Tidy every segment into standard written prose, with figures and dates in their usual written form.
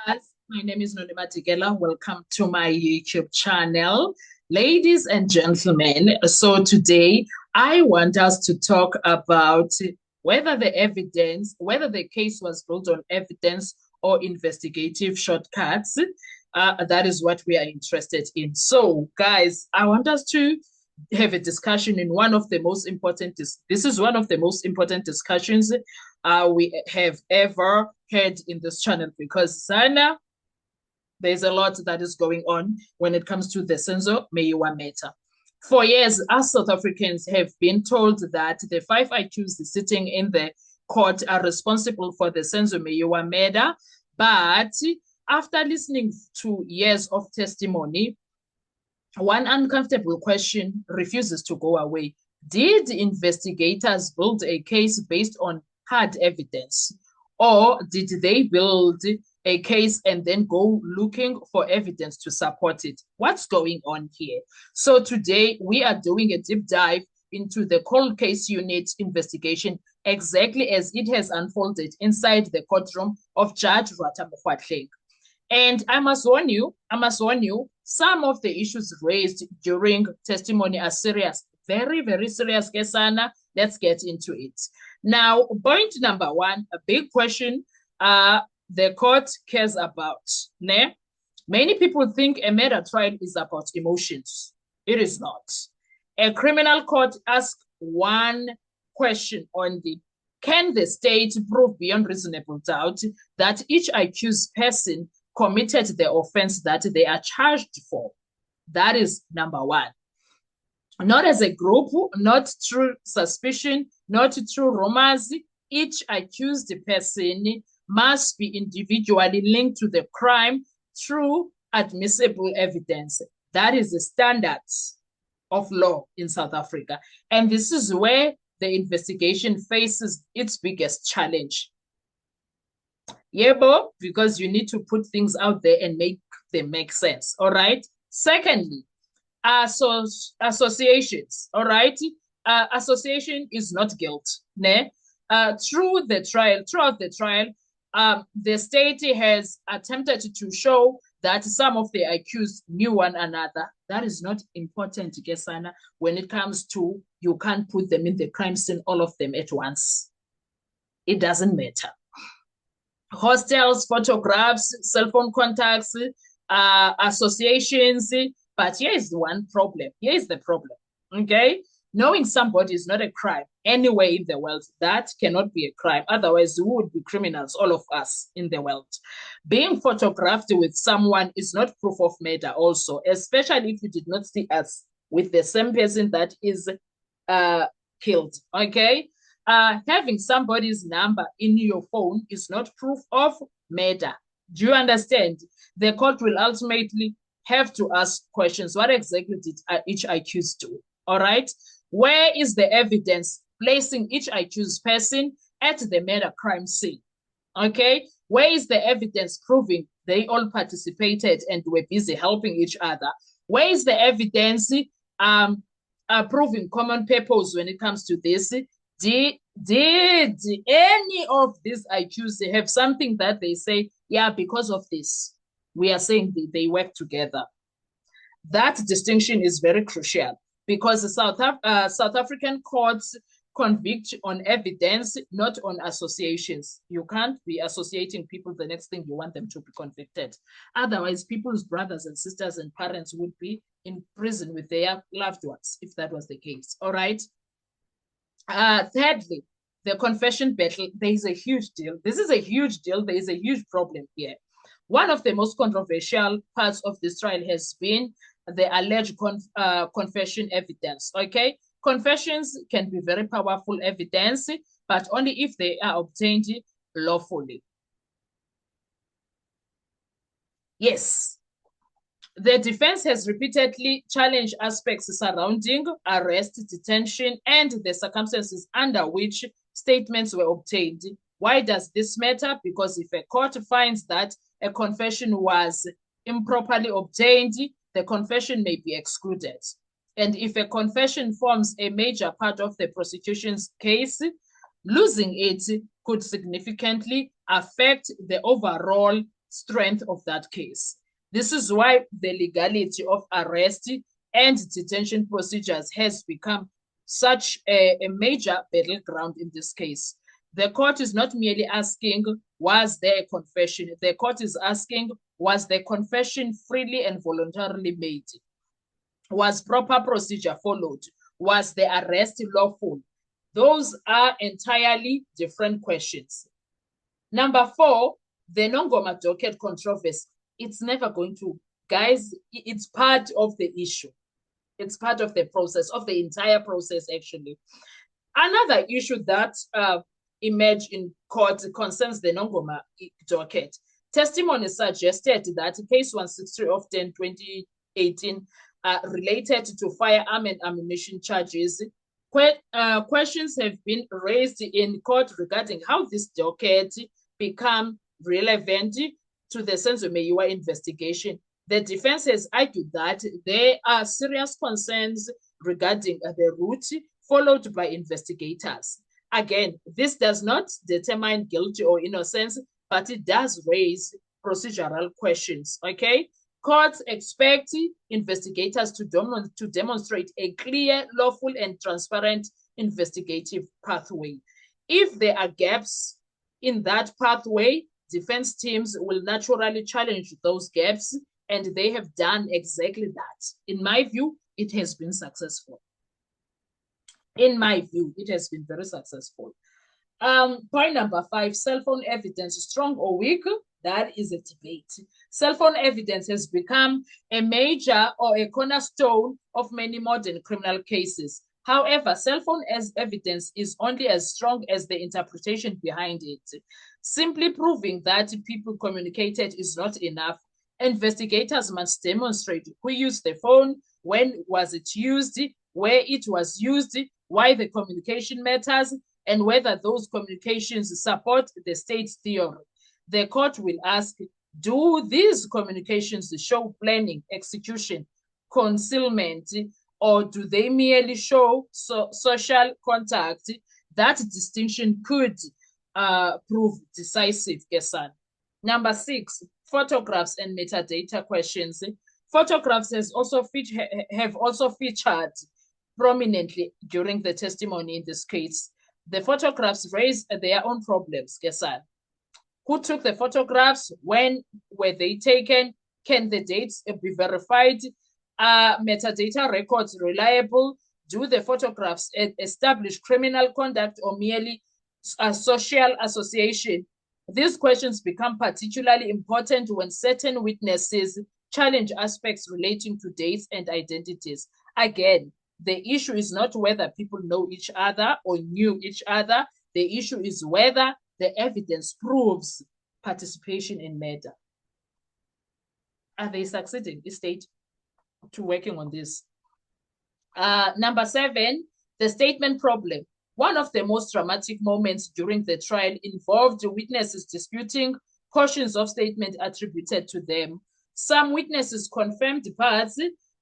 Guys, my name is Nonima Tigela. Welcome to my YouTube channel. Ladies and gentlemen, so today I want us to talk about whether the case was built on evidence or investigative shortcuts. That is what we are interested in. So, guys, I want us to have a discussion in one of the most important, this is one of the most important discussions we have ever had in this channel because Sana, there's a lot that is going on when it comes to the Senzo Meyiwa matter. For years, us South Africans have been told that the five accused sitting in the court are responsible for the Senzo Meyiwa murder, but after listening to years of testimony, one uncomfortable question refuses to go away. Did investigators build a case based on hard evidence? Or did they build a case and then go looking for evidence to support it? What's going on here? So today we are doing a deep dive into the cold case unit investigation exactly as it has unfolded inside the courtroom of Judge Rata Mokgwatleng. And I must warn you, some of the issues raised during testimony are serious, very, very serious, Kesana. Let's get into it. Now, point number one, a big question the court cares about. Ne? Many people think a murder trial is about emotions. It is not. A criminal court asks one question only. Can the state prove beyond reasonable doubt that each accused person committed the offense that they are charged for? That is number one. Not as a group, not through suspicion, not through rumors. Each accused person must be individually linked to the crime through admissible evidence. That is the standards of law in South Africa. And this is where the investigation faces its biggest challenge. Yebo, because you need to put things out there and make them make sense. All right. Secondly, associations. All right. Association is not guilt. Ne? Throughout the trial, the state has attempted to show that some of the accused knew one another. That is not important, Gesana, when it comes to you can't put them in the crime scene, all of them at once. It doesn't matter. Hostels, photographs, cell phone contacts, associations. But here is the one problem. Here is the problem. Okay? Knowing somebody is not a crime anywhere in the world. That cannot be a crime. Otherwise, we would be criminals, all of us in the world. Being photographed with someone is not proof of murder also, especially if you did not see us with the same person that is killed. Okay? Having somebody's number in your phone is not proof of murder. Do you understand? The court will ultimately have to ask questions. What exactly did each accused do? All right. Where is the evidence placing each accused person at the murder crime scene? Okay. Where is the evidence proving they all participated and were busy helping each other? Where is the evidence proving common purpose when it comes to this? Did any of these accused have something that they say, yeah, because of this, we are saying they work together? That distinction is very crucial because the South African courts convict on evidence, not on associations. You can't be associating people, the next thing you want them to be convicted. Otherwise, people's brothers and sisters and parents would be in prison with their loved ones, if that was the case. All right. Thirdly, the confession battle, there is a huge deal. This is a huge deal. There is a huge problem here. One of the most controversial parts of this trial has been the alleged confession evidence. Okay, confessions can be very powerful evidence, but only if they are obtained lawfully. Yes. The defense has repeatedly challenged aspects surrounding arrest, detention, and the circumstances under which statements were obtained. Why does this matter? Because if a court finds that a confession was improperly obtained, the confession may be excluded. And if a confession forms a major part of the prosecution's case, losing it could significantly affect the overall strength of that case. This is why the legality of arrest and detention procedures has become such a major battleground in this case. The court is not merely asking, was there a confession? The court is asking, was the confession freely and voluntarily made? Was proper procedure followed? Was the arrest lawful? Those are entirely different questions. Number 4, the Nongoma docket controversy. It's never going to, guys, it's part of the issue. It's part of the process, of the entire process, actually. Another issue that emerged in court concerns the Nongoma docket. Testimony suggested that case 163 of 10/2018 related to firearm and ammunition charges. Questions have been raised in court regarding how this docket become relevant to the Senzo Meyiwa investigation. The defense has argued that there are serious concerns regarding the route followed by investigators. Again, this does not determine guilty or innocence, but it does raise procedural questions, okay? Courts expect investigators to demonstrate a clear, lawful, and transparent investigative pathway. If there are gaps in that pathway, defense teams will naturally challenge those gaps, and they have done exactly that. In my view, it has been successful. In my view, it has been very successful. Point number 5, cell phone evidence, strong or weak? That is a debate. Cell phone evidence has become a major or a cornerstone of many modern criminal cases. However, cell phone as evidence is only as strong as the interpretation behind it. Simply proving that people communicated is not enough. Investigators must demonstrate who used the phone, when was it used, where it was used, why the communication matters, and whether those communications support the state's theory. The court will ask, do these communications show planning, execution, concealment, or do they merely show social contact? That distinction could prove decisive, Kesan. Number 6, photographs and metadata questions. Photographs have also featured prominently during the testimony in this case. The photographs raise their own problems, Kesan. Who took the photographs? When were they taken? Can the dates be verified? Are metadata records reliable? Do the photographs establish criminal conduct or merely a social association? These questions become particularly important when certain witnesses challenge aspects relating to dates and identities. Again, the issue is not whether people know each other or knew each other. The issue is whether the evidence proves participation in murder. Are they succeeding, the state, to working on this? Number 7, the statement problem. One of the most dramatic moments during the trial involved witnesses disputing portions of statement attributed to them. Some witnesses confirmed parts,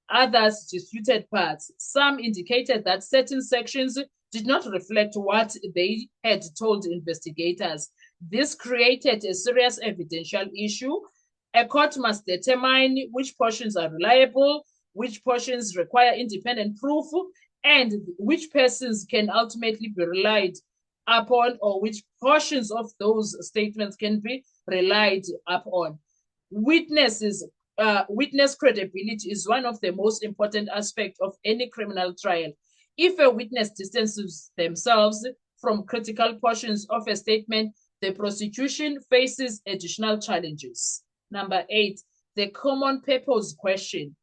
others disputed parts. Some indicated that certain sections did not reflect what they had told investigators. This created a serious evidential issue. A court must determine which portions are reliable, which portions require independent proof, and which persons can ultimately be relied upon, or which portions of those statements can be relied upon. Witness credibility is one of the most important aspects of any criminal trial. If a witness distances themselves from critical portions of a statement, the prosecution faces additional challenges. Number 8, the common purpose question.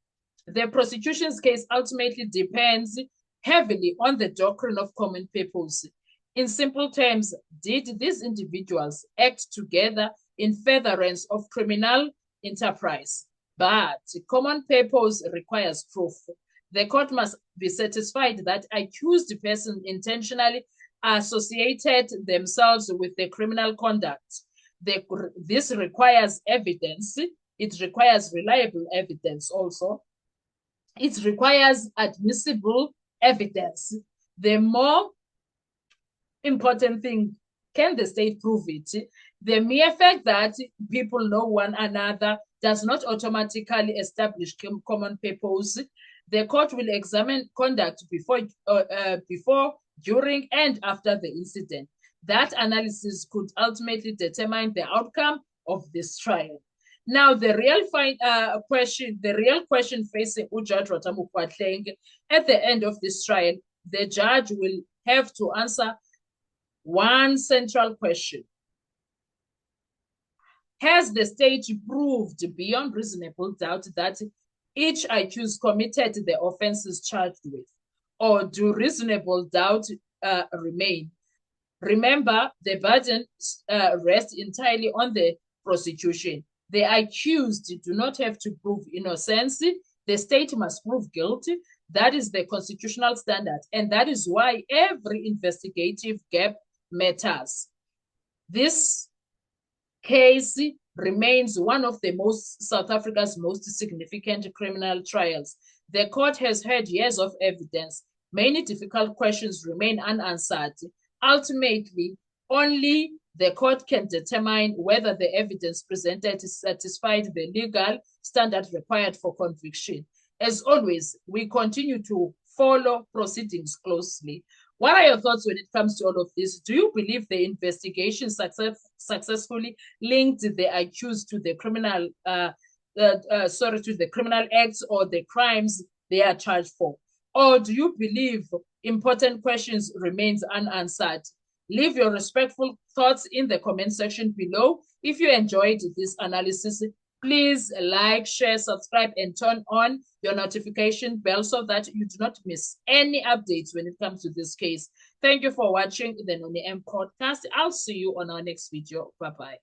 The prosecution's case ultimately depends heavily on the doctrine of common purpose. In simple terms, did these individuals act together in furtherance of criminal enterprise? But common purpose requires proof. The court must be satisfied that accused persons intentionally associated themselves with the criminal conduct. This requires evidence. It requires reliable evidence also. It requires admissible evidence. The more important thing, can the state prove it? The mere fact that people know one another does not automatically establish common purpose. The court will examine conduct before, during, and after the incident. That analysis could ultimately determine the outcome of this trial. Now, the real question facing Judge Ratamu Kwatleng at the end of this trial, the judge will have to answer one central question. Has the state proved beyond reasonable doubt that each accused committed the offenses charged with, or do reasonable doubt remain? Remember, the burden rests entirely on the prosecution. The accused do not have to prove innocence. The state must prove guilty. That is the constitutional standard, and that is why every investigative gap matters. This case remains one of South Africa's most significant criminal trials. The court has heard years of evidence. Many difficult questions remain unanswered. Ultimately, only the court can determine whether the evidence presented satisfied the legal standard required for conviction. As always, we continue to follow proceedings closely. What are your thoughts when it comes to all of this? Do you believe the investigation successfully linked the accused to the criminal, to the criminal acts or the crimes they are charged for? Or do you believe important questions remains unanswered? Leave your respectful thoughts in the comment section below. If you enjoyed this analysis, please like, share, subscribe, and turn on your notification bell so that you do not miss any updates when it comes to this case. Thank you for watching the Noni M podcast. I'll see you on our next video. Bye-bye.